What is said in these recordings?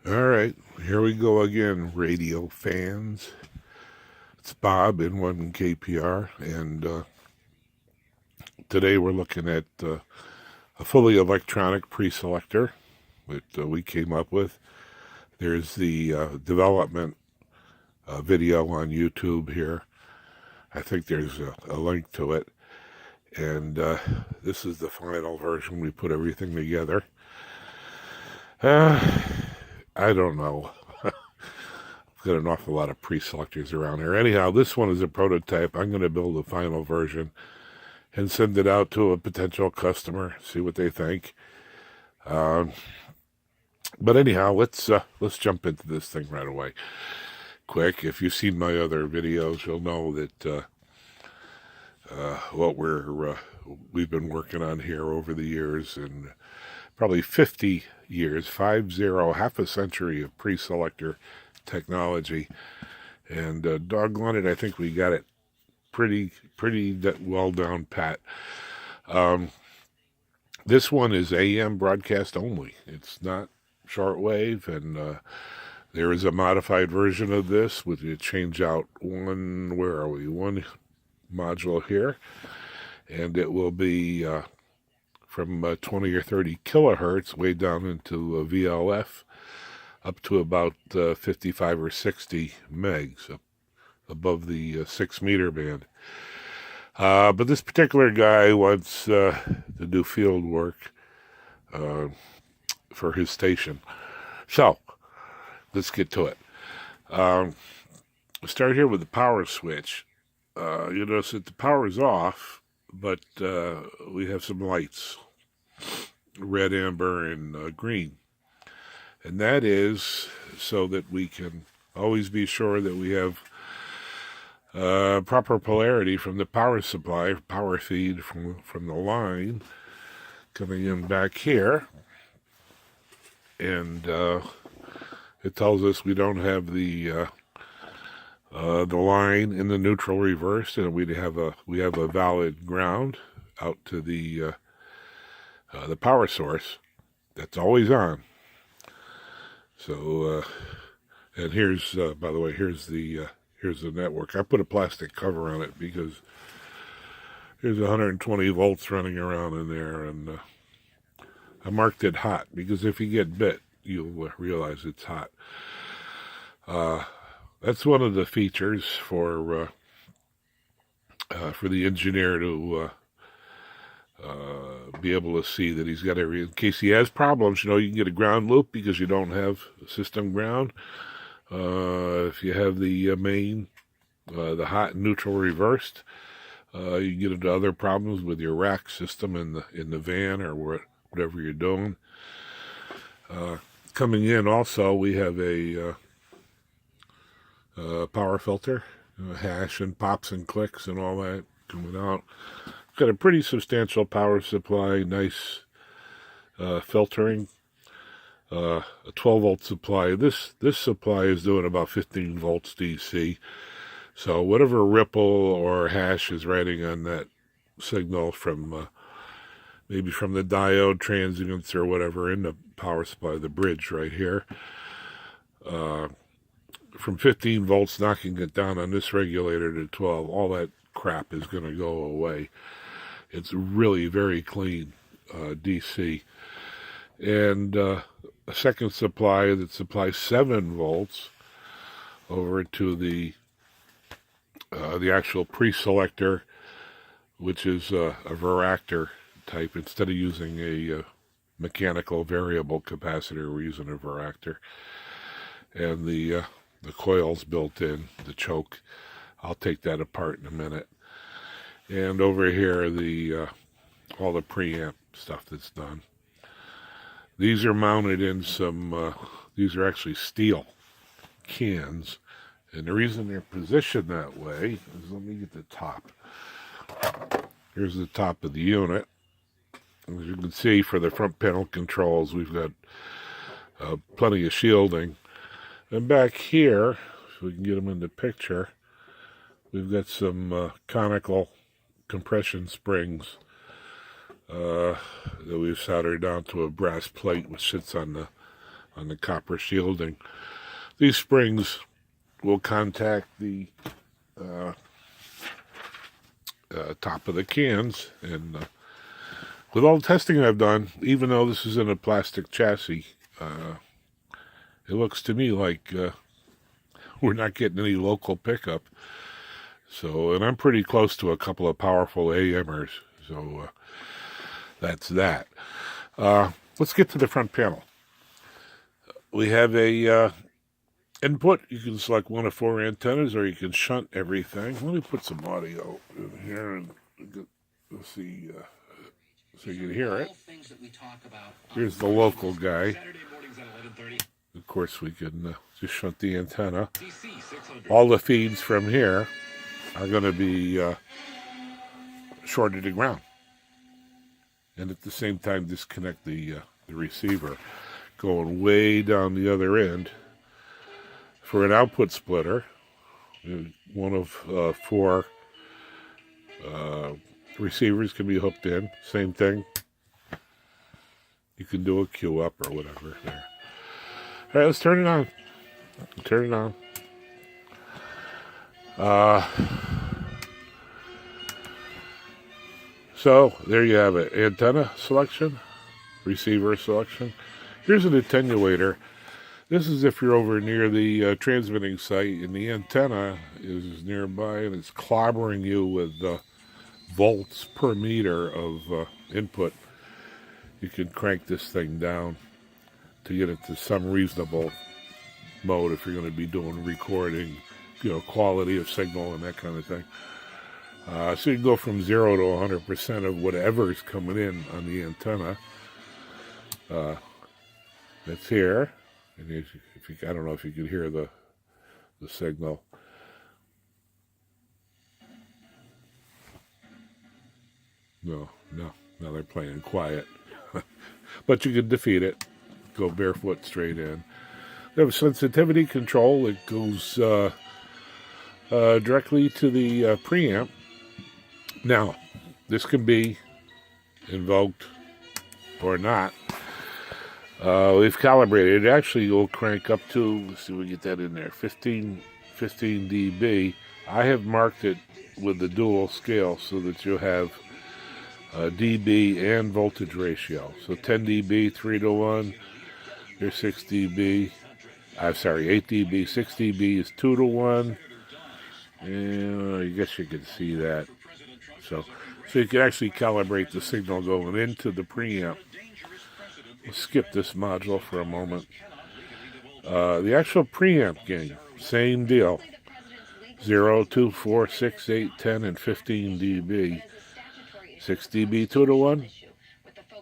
All right, here we go again, radio fans. It's Bob in 1KPR, and today we're looking at a fully electronic preselector that we came up with. There's the development video on YouTube here. I think there's a link to it. And this is the final version. We put everything together. I don't know. Got an awful lot of pre-selectors around here. Anyhow, this one is a prototype. I'm going to build a final version and send it out to a potential customer, see what they think. But anyhow, let's jump into this thing right away. Quick, if you've seen my other videos, you'll know that what we've been working on here over the years, and probably 50 years, 50, half a century of pre-selector technology, and doggone it, I think we got it pretty well down pat. This one is AM broadcast only. It's not shortwave, and there is a modified version of this with you change out one module here, and it will be from 20 or 30 kilohertz way down into VLF up to about 55 or 60 megs above the 6 meter band. But this particular guy wants to do field work for his station. So let's get to it. Start here with the power switch. You notice that the power is off, but we have some lights, red, amber, and green. And that is so that we can always be sure that we have proper polarity from the power supply, power feed from the line coming in back here. And it tells us we don't have the line in the neutral reversed, and we have a valid ground out to the power source that's always on. So, and here's, by the way, here's the network. I put a plastic cover on it because there's 120 volts running around in there, and I marked it hot because if you get bit, you'll realize it's hot. That's one of the features for the engineer to be able to see that he's got in case he has problems, you can get a ground loop because you don't have system ground. If you have the main, the hot and neutral reversed, you can get into other problems with your rack system in the van or whatever you're doing. Coming in also, we have a power filter, hash and pops and clicks and all that coming out. Got a pretty substantial power supply, nice filtering, a 12-volt supply. This supply is doing about 15 volts DC. So whatever ripple or hash is writing on that signal from maybe from the diode transients or whatever in the power supply, the bridge right here, from 15 volts, knocking it down on this regulator to 12, all that crap is going to go away. It's really very clean DC. And a second supply that supplies 7 volts over to the actual preselector, which is a varactor type. Instead of using a mechanical variable capacitor, we're using a varactor. And the coil's built in, the choke. I'll take that apart in a minute. And over here, all the preamp stuff that's done. These are mounted in some, these are actually steel cans. And the reason they're positioned that way is, let me get the top. Here's the top of the unit. As you can see, for the front panel controls, we've got plenty of shielding. And back here, if we can get them in the picture, we've got some conical compression springs that we've soldered down to a brass plate which sits on on the copper shielding. These springs will contact the top of the cans, and with all the testing I've done, even though this is in a plastic chassis, it looks to me like we're not getting any local pickup. So, and I'm pretty close to a couple of powerful AMers, so that's that. Let's get to the front panel. We have a input. You can select one of 4 antennas, or you can shunt everything. Let me put some audio in here and let's see so you can hear it. Here's the local guy. Of course, we can just shunt the antenna. All the feeds from here are going to be shorted to ground, and at the same time disconnect the receiver, going way down the other end for an output splitter. One of 4 receivers can be hooked in. Same thing. You can do a Q up or whatever there. All right, let's turn it on. Turn it on. So there you have it. Antenna selection, receiver selection. Here's an attenuator. This is if you're over near the transmitting site and the antenna is nearby and it's clobbering you with volts per meter of input. You can crank this thing down to get it to some reasonable mode if you're going to be doing recording, quality of signal and that kind of thing. So you can go from 0 to 100% of whatever is coming in on the antenna. That's here. And if you, I don't know if you can hear the signal. No, they're playing quiet. But you can defeat it. Go barefoot straight in. We have sensitivity control. It goes directly to the preamp. Now, this can be invoked or not. We've calibrated. It actually will crank up to, let's see if we get that in there, 15 dB. I have marked it with the dual scale so that you'll have dB and voltage ratio. So 10 dB, 3 to 1. Here's 6 dB. I'm sorry, 8 dB. 6 dB is 2 to 1. And I guess you can see that. So you can actually calibrate the signal going into the preamp. We'll skip this module for a moment. The actual preamp gain, same deal. 0, 2, 4, 6, 8, 10, and 15 dB. 6 dB 2 to 1.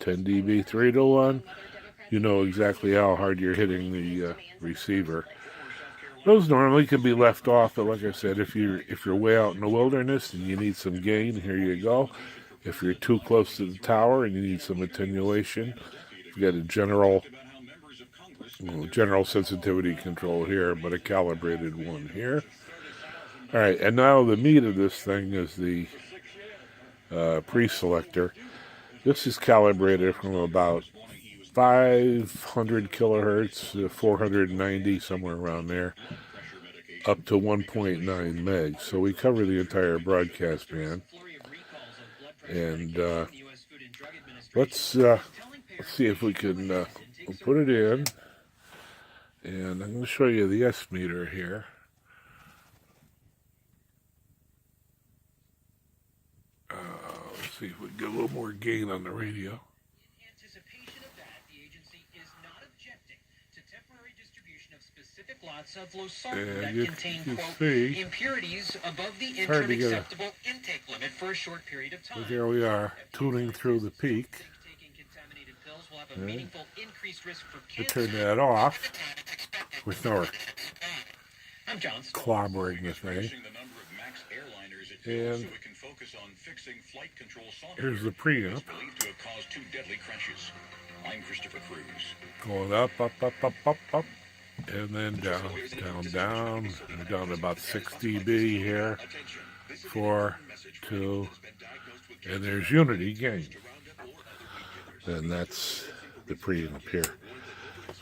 10 dB 3 to 1. You know exactly how hard you're hitting the receiver. Those normally can be left off, but like I said, if you're way out in the wilderness and you need some gain, here you go. If you're too close to the tower and you need some attenuation, you got a general sensitivity control here, but a calibrated one here. All right, and now the meat of this thing is the preselector. This is calibrated from about 500 kilohertz to 490, somewhere around there, up to 1.9 megs. So we cover the entire broadcast band. And let's see if we can we'll put it in. And I'm going to show you the S meter here. Let's see if we can get a little more gain on the radio. Lots of losartan that contain, quote, impurities above the interim acceptable intake limit for a short period of time. But here we are, tuning through the peak. We turn that off with no clobbering the thing. And here's the preamp. Going up, up. And then down, and down to about 6 dB here, 4, 2, and there's unity gain. And that's the preamp here.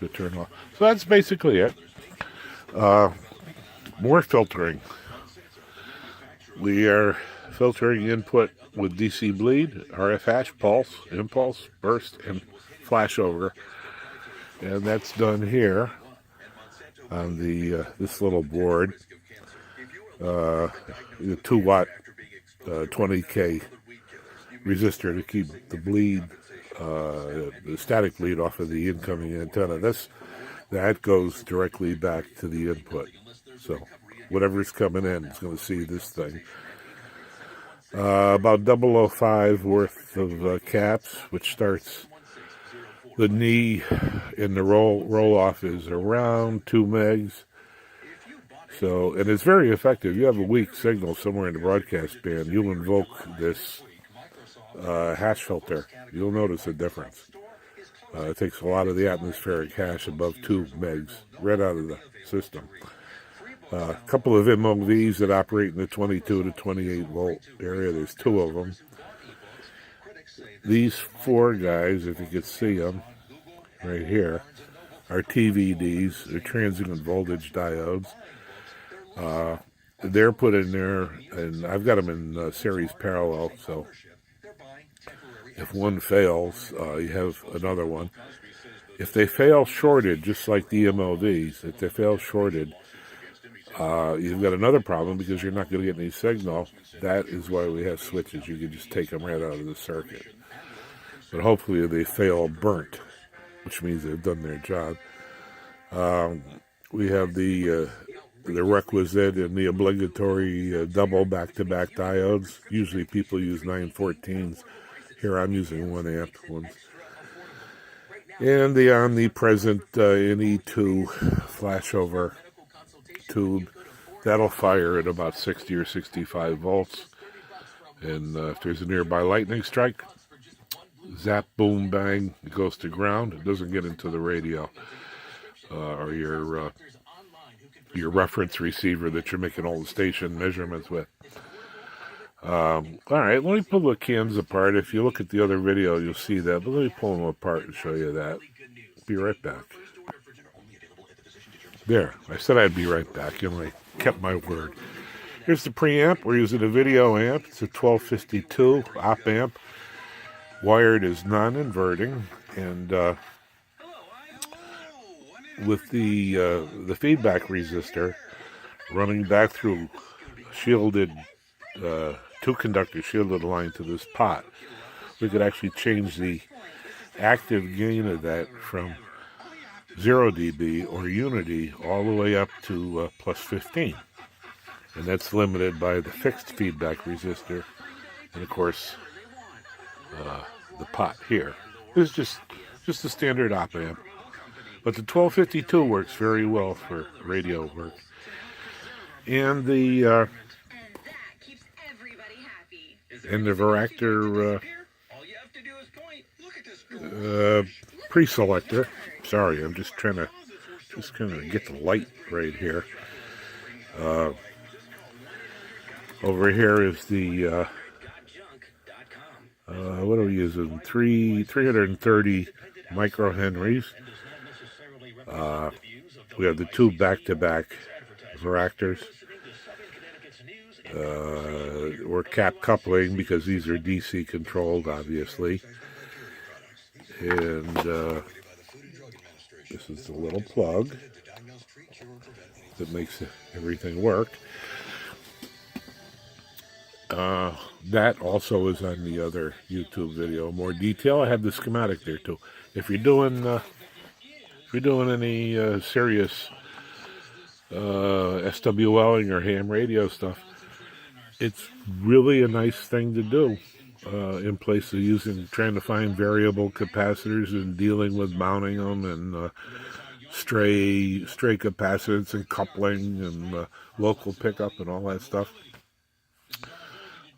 to turn off. So that's basically it. More filtering. We are filtering input with DC bleed, RF hatch, pulse, impulse, burst, and flashover. And that's done here on the this little board. The 2-watt 20K resistor to keep the bleed, the static bleed off of the incoming antenna. That goes directly back to the input. So whatever's coming in is going to see this thing. About 005 worth of caps, which starts the knee in the roll off is around 2 megs. So, and it's very effective. You have a weak signal somewhere in the broadcast band, you'll invoke this hash filter. You'll notice a difference. It takes a lot of the atmospheric hash above 2 megs right out of the system. A couple of MOVs that operate in the 22 to 28 volt area. There's 2 of them. These 4 guys, if you could see them right here, are TVDs. They're transient voltage diodes. They're put in there, and I've got them in series parallel, so if one fails, you have another one. If they fail shorted, just like the MOVs, if they fail shorted, you've got another problem because you're not going to get any signal. That is why we have switches. You can just take them right out of the circuit. But hopefully they fail burnt, which means they've done their job. We have the requisite and the obligatory double back-to-back diodes. Usually people use 914s. Here I'm using 1 amp ones. And the omnipresent NE2 flashover tube. That'll fire at about 60 or 65 volts. And if there's a nearby lightning strike, zap, boom, bang, it goes to ground. It doesn't get into the radio or your reference receiver that you're making all the station measurements with. All right, let me pull the cans apart. If you look at the other video, you'll see that. But let me pull them apart and show you that. Be right back. There, I said I'd be right back, and I kept my word. Here's the preamp. We're using a video amp. It's a 1252 op amp. Wired is non-inverting, and with the feedback resistor running back through shielded 2-conductor shielded line to this pot, we could actually change the active gain of that from 0 dB or unity all the way up to plus 15. And that's limited by the fixed feedback resistor and, of course, the pot here. This is just a standard op amp. But the 1252 works very well for radio work. And the Varactor Preselector. Sorry, I'm just trying to get the light right here. Over here is the what are we using? 330 microhenries. We have the 2 back-to-back Varactors. Or cap coupling because these are DC controlled, obviously. And this is the little plug that makes everything work. That also is on the other YouTube video. More detail. I have the schematic there too. If you're doing any serious SWLing or ham radio stuff, it's really a nice thing to do in place of trying to find variable capacitors and dealing with mounting them and stray capacitance and coupling and local pickup and all that stuff.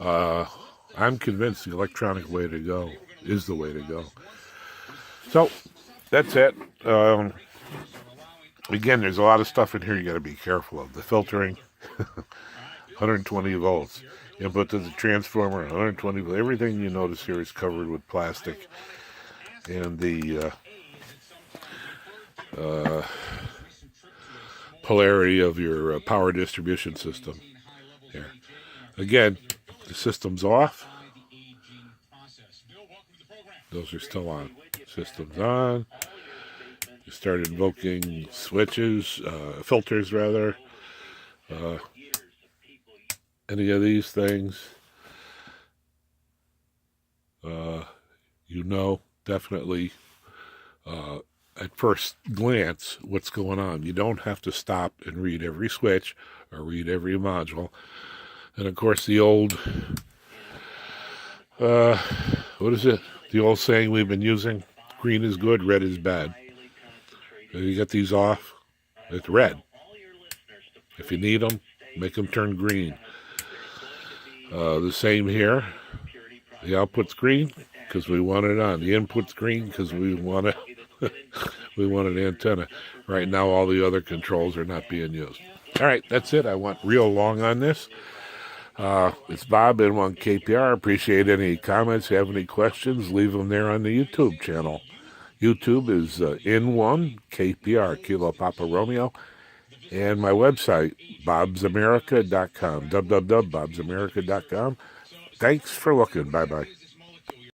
I'm convinced the electronic way to go is the way to go. So that's it. Again, there's a lot of stuff in here you got to be careful of. The filtering, 120 volts. Input to the transformer, 120 volts. Everything you notice here is covered with plastic. And the polarity of your power distribution system here. Again, the system's off. Those are still on. System's on. You start invoking switches, filters rather. Any of these things, you know definitely at first glance what's going on. You don't have to stop and read every switch or read every module. And of course the old, what is it? The old saying we've been using, green is good, red is bad. You get these off, it's red. If you need them, make them turn green. The same here. The output's green because we want it on. The input's green because we want it. We want an antenna. Right now, all the other controls are not being used. All right, that's it. I went real long on this. It's Bob, N1KPR. Appreciate any comments. Have any questions, leave them there on the YouTube channel. YouTube is N1KPR, Kilo Papa Romeo. And my website, bobsamerica.com, www.bobsamerica.com. Thanks for looking. Bye-bye.